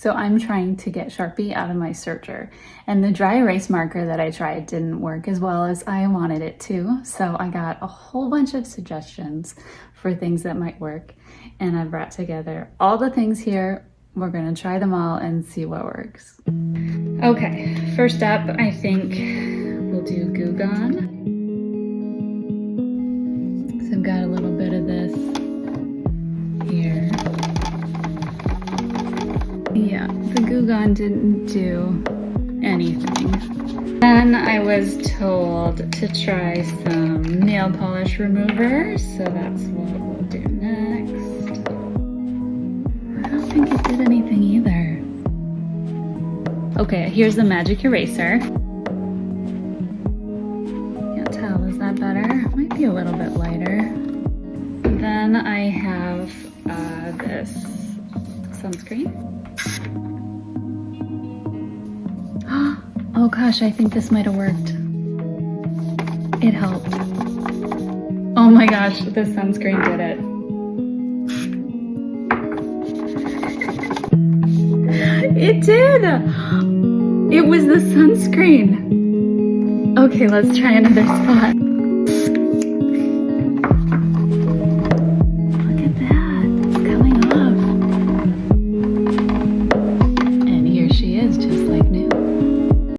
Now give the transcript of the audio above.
So I'm trying to get Sharpie out of my serger, and the dry erase marker that I tried didn't work as well as I wanted it to. So I got a whole bunch of suggestions for things that might work, and I brought together all the things here. We're gonna try them all and see what works. Okay, first up, I think we'll do Goo Gone. So I've got a little bit of this here. Yeah, the Goo Gone didn't do anything. Then I was told to try some nail polish remover, so that's what we'll do next. I don't think it did anything either. Okay, here's the magic eraser. Can't tell, is that better? Might be a little bit lighter. Then I have this sunscreen. Oh gosh, I think this might have worked. It helped. Oh my gosh, the sunscreen did it. It did! It was the sunscreen. Okay, let's try another spot.